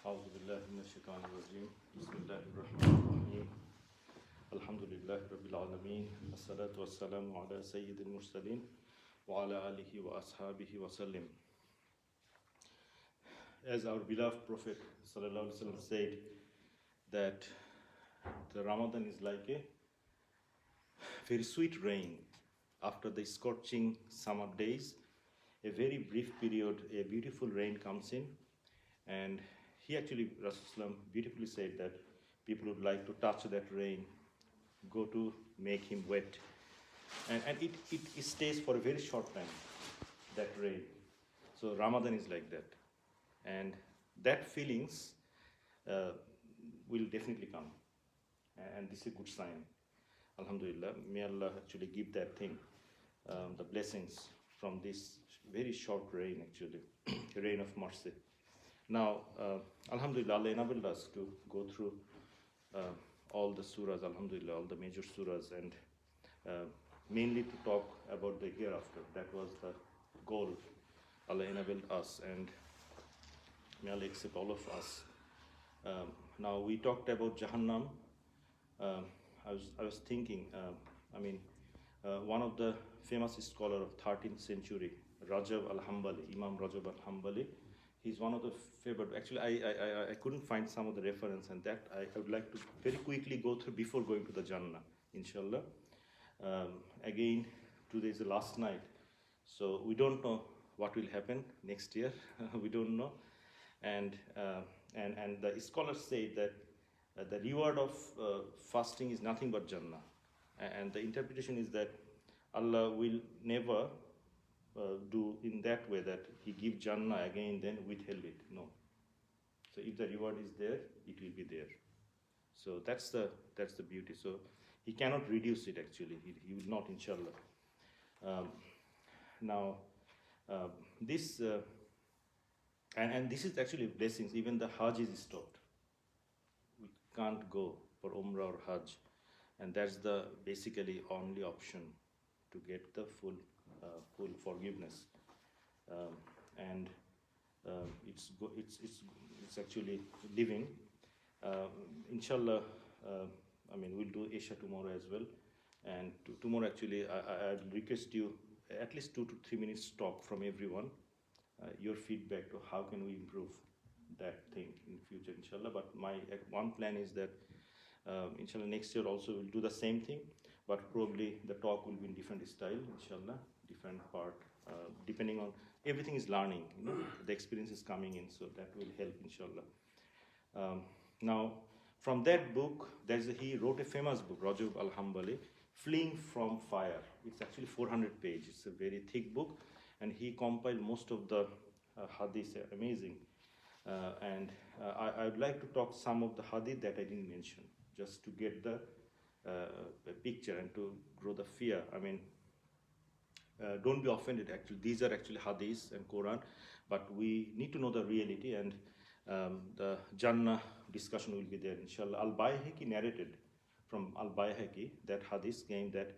أعوذ بالله من الشيطان الرجيم بسم الله الرحمن الرحيم الحمد لله رب العالمين الصلاة والسلام على سيد المرسلين وعلى آله وأصحابه وسلم. As our beloved Prophet sallallahu alaihi wasallam said that the Ramadan is like a very sweet rain after the scorching summer days. A very brief period, a beautiful rain comes in, and he actually, Rasulullah beautifully said that people would like to touch that rain, go to make him wet. And it stays for a very short time, that rain. So Ramadan is like that. And that feelings will definitely come. And this is a good sign. Alhamdulillah, may Allah actually give that thing, the blessings from this very short rain actually, rain of mercy. Now, Alhamdulillah, Allah enabled us to go through all the surahs, Alhamdulillah, all the major surahs, and mainly to talk about the hereafter. That was the goal. Allah enabled us, and may Allah accept all of us. Now, we talked about Jahannam. I was thinking, one of the famous scholar of 13th century, Rajab al-Hambali, Imam Rajab al-Hambali, he's one of the favorite. Actually, I couldn't find some of the reference, and that I would like to very quickly go through before going to the Jannah, inshallah. Again, today is the last night, so we don't know what will happen next year. We don't know, and the scholars say that the reward of fasting is nothing but Jannah, and the interpretation is that Allah will never do in that way that He give Jannah again then withheld it. No. So if the reward is there, it will be there. So that's the beauty. So He cannot reduce it actually. He will not, inshallah. Now this and this is actually blessings. Even the Hajj is stopped. We can't go for Umrah or Hajj, and that's the basically only option to get the full forgiveness, and it's actually living. Inshallah, we'll do Isha tomorrow as well, and tomorrow actually I request you at least 2 to 3 minutes talk from everyone, your feedback to how can we improve that thing in future, inshallah. But my one plan is that inshallah next year also we'll do the same thing, but probably the talk will be in different style, inshallah, different part, depending on everything is learning, the experience is coming in, so that will help, inshallah. Now, from that book, he wrote a famous book, Rajab al-Hambali, Fleeing from Fire. It's actually 400 pages. It's a very thick book, and he compiled most of the hadith, amazing. And I would like to talk some of the hadith that I didn't mention, just to get the picture and to grow the fear. Don't be offended, actually. These are actually hadiths and Quran, but we need to know the reality, and the Jannah discussion will be there, inshallah. Al-Bayhaqi narrated from Al-Bayhaqi, that hadith came that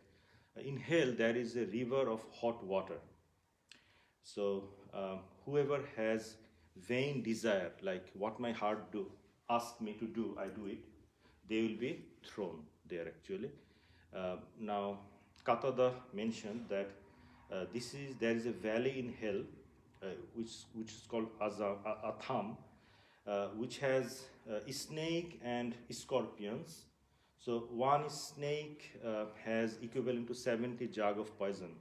in hell there is a river of hot water. So whoever has vain desire, like what my heart do, ask me to do, I do it, they will be thrown there actually. Now, Qatada mentioned that there is a valley in hell, which is called Atham, which has a snake and scorpions. So one snake has equivalent to 70 jug of poison,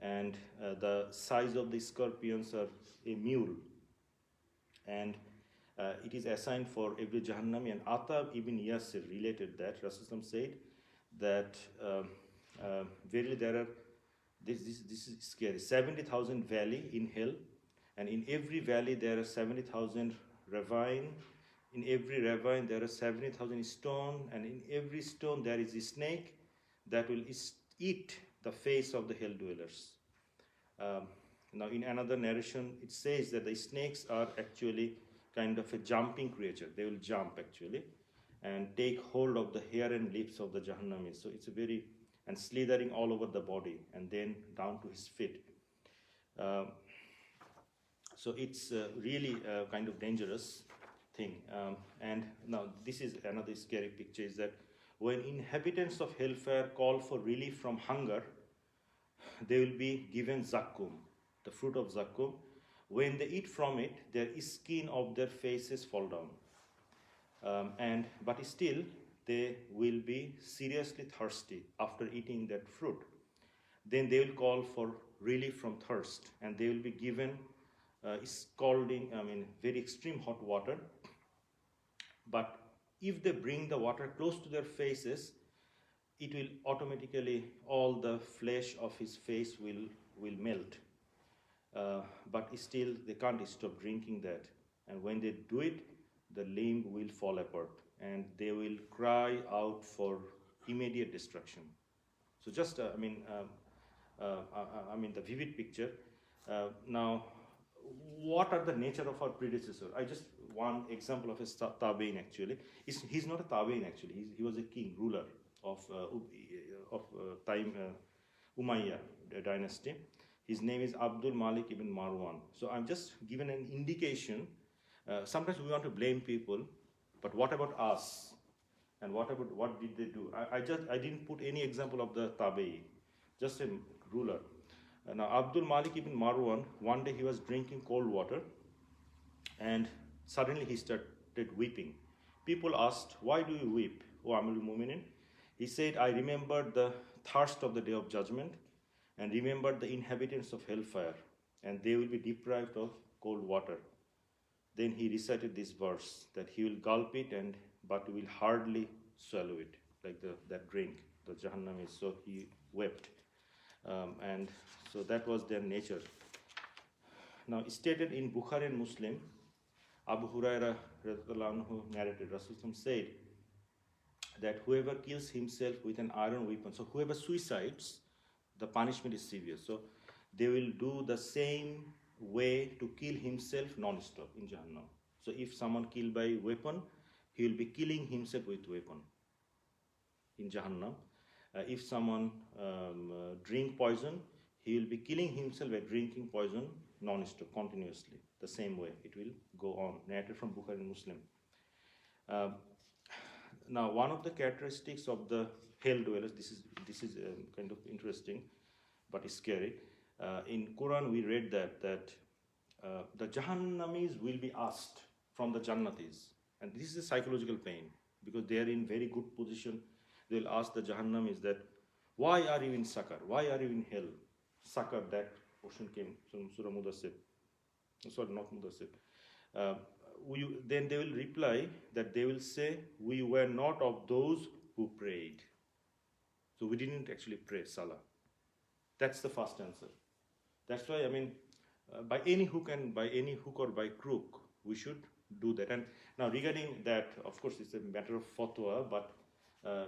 and the size of the scorpions are a mule, and it is assigned for every Jahannami. And Atab ibn Yasir related that Rasulullah said that verily there are, this is scary, 70,000 valley in hell, and in every valley there are 70,000 ravine. In every ravine there are 70,000 stone, and in every stone there is a snake that will eat the face of the hell dwellers. Now, in another narration, it says that the snakes are actually kind of a jumping creature. They will jump actually and take hold of the hair and lips of the Jahannamis. So it's a very, and slithering all over the body and then down to his feet. So it's really kind of dangerous thing. And now this is another scary picture, is that when inhabitants of hellfire call for relief from hunger, they will be given zakkum, the fruit of zakkum. When they eat from it, their skin of their faces fall down. But still, they will be seriously thirsty after eating that fruit. Then they will call for relief from thirst, and they will be given scalding, very extreme hot water. But if they bring the water close to their faces, it will automatically, all the flesh of his face will melt. But still, they can't stop drinking that. And when they do it, the limb will fall apart, and they will cry out for immediate destruction. So just, the vivid picture. Now, what are the nature of our predecessor? I just one example of a tabein actually. He's not a tabein actually. He was a king, ruler of time Umayyad dynasty. His name is Abdul Malik ibn Marwan. So I'm just given an indication. Sometimes we want to blame people, but what about us? And what did they do? I didn't put any example of the tabe'i, just a ruler. Now Abdul Malik ibn Marwan, one day he was drinking cold water, and suddenly he started weeping. People asked, "Why do you weep, O Amirul Mu'minin?" He said, "I remembered the thirst of the day of judgment, and remembered the inhabitants of hellfire, and they will be deprived of cold water." Then he recited this verse, that he will gulp it but will hardly swallow it, like that drink, the Jahannam is. So he wept. And so that was their nature. Now, stated in Bukhari and Muslim, Abu Huraira narrated, Rasulullah said that whoever kills himself with an iron weapon, so whoever suicides, the punishment is severe. So they will do the same way to kill himself non-stop in Jahannam. So if someone killed by weapon, he will be killing himself with weapon in Jahannam. If someone drink poison, he will be killing himself by drinking poison non-stop, continuously. The same way it will go on. Narrated from Bukhari and Muslim. Now, one of the characteristics of the hell dwellers, this is kind of interesting, but scary. In Quran, we read that the Jahannamis will be asked from the Jannatis, and this is a psychological pain, because they are in very good position. They will ask the Jahannamis that, "Why are you in Sakar? Why are you in hell?" Sakar, that portion came from Surah Mudassir. Sorry, not Mudassir. Then they will reply that they will say, "We were not of those who prayed." So we didn't actually pray Salah. That's the first answer. That's why, by any hook or by crook, we should do that. And now regarding that, of course, it's a matter of fatwa, but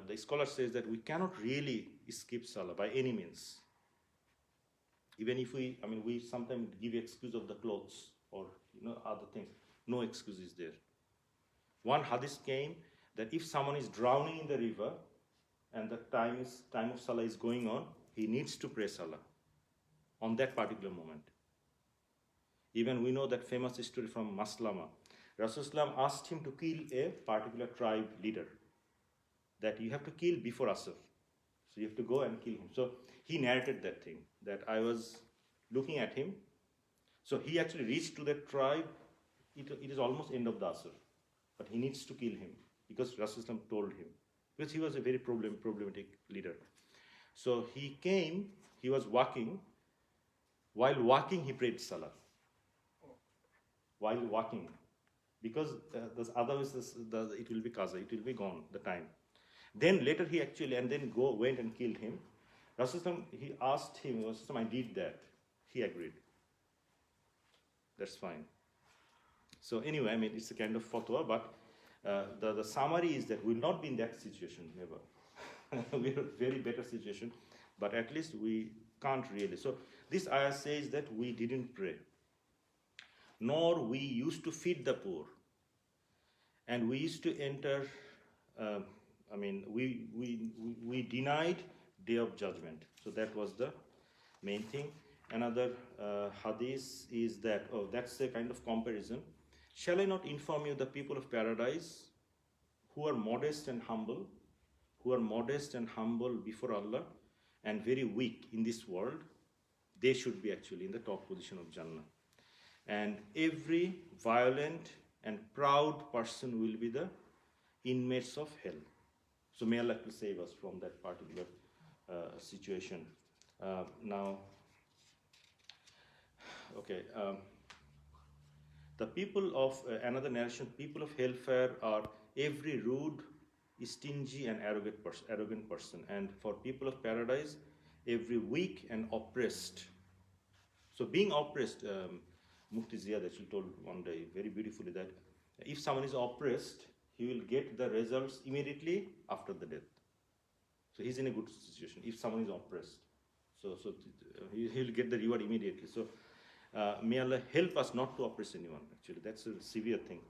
the scholar says that we cannot really skip Salah by any means. Even if we sometimes give excuse of the clothes or other things. No excuse is there. One hadith came that if someone is drowning in the river and the time of Salah is going on, he needs to pray Salah on that particular moment. Even we know that famous story from Maslama. Rasulullah asked him to kill a particular tribe leader, that you have to kill before Asr. So you have to go and kill him. So he narrated that thing, that I was looking at him. So he actually reached to that tribe. It is almost end of the Asr. But he needs to kill him because Rasulullah told him. Because he was a very problematic leader. So he came, he was walking. While walking, he prayed Salah. While walking. Because otherwise it will be qaza, it will be gone, the time. Then later he actually, and then went and killed him. Rasulullah, he asked him, Rasulullah, I did that. He agreed. That's fine. So anyway, it's a kind of fatwa, but the summary is that we will not be in that situation, never. We are in a very better situation, but at least we can't really. So this ayah says that we didn't pray, nor we used to feed the poor, and we used to enter. We denied day of judgment. So that was the main thing. Another hadith is that, that's a kind of comparison. Shall I not inform you the people of paradise who are modest and humble, before Allah and very weak in this world? They should be actually in the top position of Jannah. And every violent and proud person will be the inmates of hell. So may Allah to save us from that particular situation. Now, okay. The people of another narration, people of hellfire are every rude, stingy, and arrogant person. And for people of paradise, every weak and oppressed. So being oppressed, Mufti Ziyad actually told one day very beautifully that if someone is oppressed, he will get the results immediately after the death. So he's in a good situation if someone is oppressed. So he'll get the reward immediately. So may Allah help us not to oppress anyone. Actually, that's a severe thing.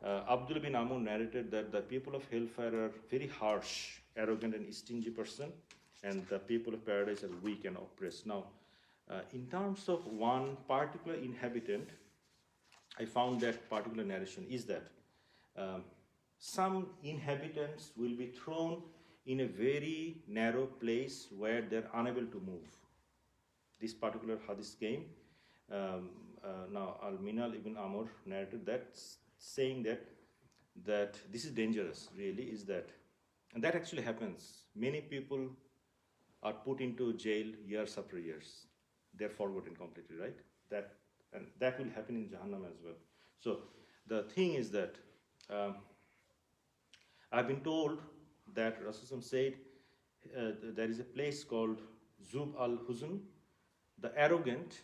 Abdullah bin Amr narrated that the people of hellfire are very harsh, arrogant, and stingy person, and the people of paradise are weak and oppressed. Now, in terms of one particular inhabitant, I found that particular narration is that some inhabitants will be thrown in a very narrow place where they're unable to move. This particular hadith came. Now, Al-Minal ibn Amr narrated that, saying that this is dangerous, really, is that, and that actually happens. Many people are put into jail years after years. They're forgotten completely, right? And that will happen in Jahannam as well. So the thing is that I've been told that Rasulullah said there is a place called Zub al-Huzn. The arrogant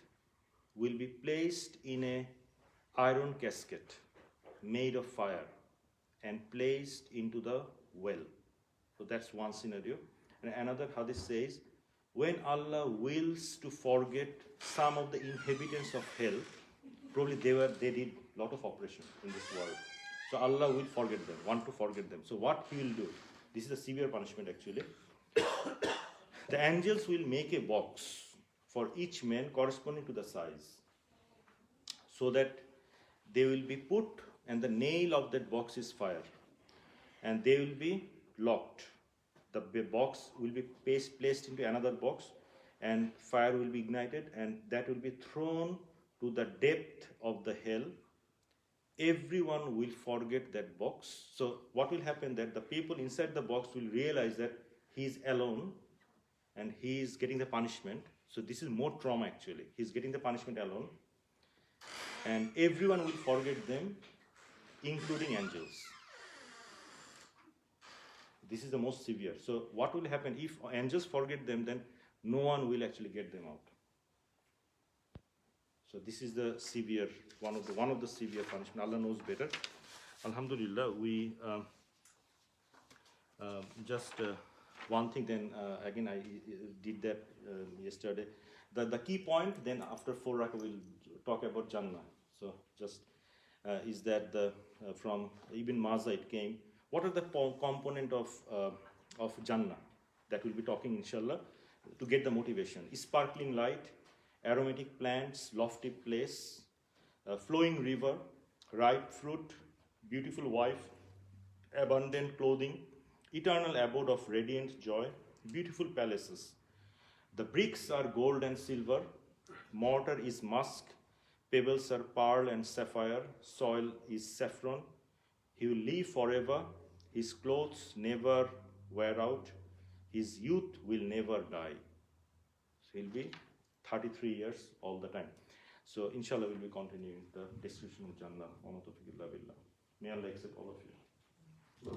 will be placed in a iron casket made of fire and placed into the well. So that's one scenario. And another hadith says, when Allah wills to forget some of the inhabitants of hell, probably they did a lot of oppression in this world. So Allah will forget them, want to forget them. So what He will do? This is a severe punishment actually. The angels will make a box for each man corresponding to the size, so that they will be put, and the nail of that box is fire, and they will be locked. The box will be placed into another box, and fire will be ignited, and that will be thrown to the depth of the hell. Everyone will forget that box. So what will happen, that the people inside the box will realize that he is alone and he is getting the punishment. So this is more trauma actually. He is getting the punishment alone, and everyone will forget them, including angels. This is the most severe. So what will happen if angels forget them? Then no one will actually get them out. So this is the severe, one of the severe punishment. Allah knows better. Alhamdulillah, we just one thing. Then again, I did that yesterday. The key point. Then after 4 rakah, we'll talk about Jannah. So just is that from Ibn Mazah it came. What are the component of Jannah that we'll be talking, inshallah, to get the motivation? Sparkling light, aromatic plants, lofty place, flowing river, ripe fruit, beautiful wife, abundant clothing, eternal abode of radiant joy, beautiful palaces. The bricks are gold and silver, mortar is musk, pebbles are pearl and sapphire, soil is saffron. He will live forever, his clothes never wear out, his youth will never die. So he'll be 33 years all the time. So inshallah we'll be continuing the description of Jannah. May Allah accept all of you.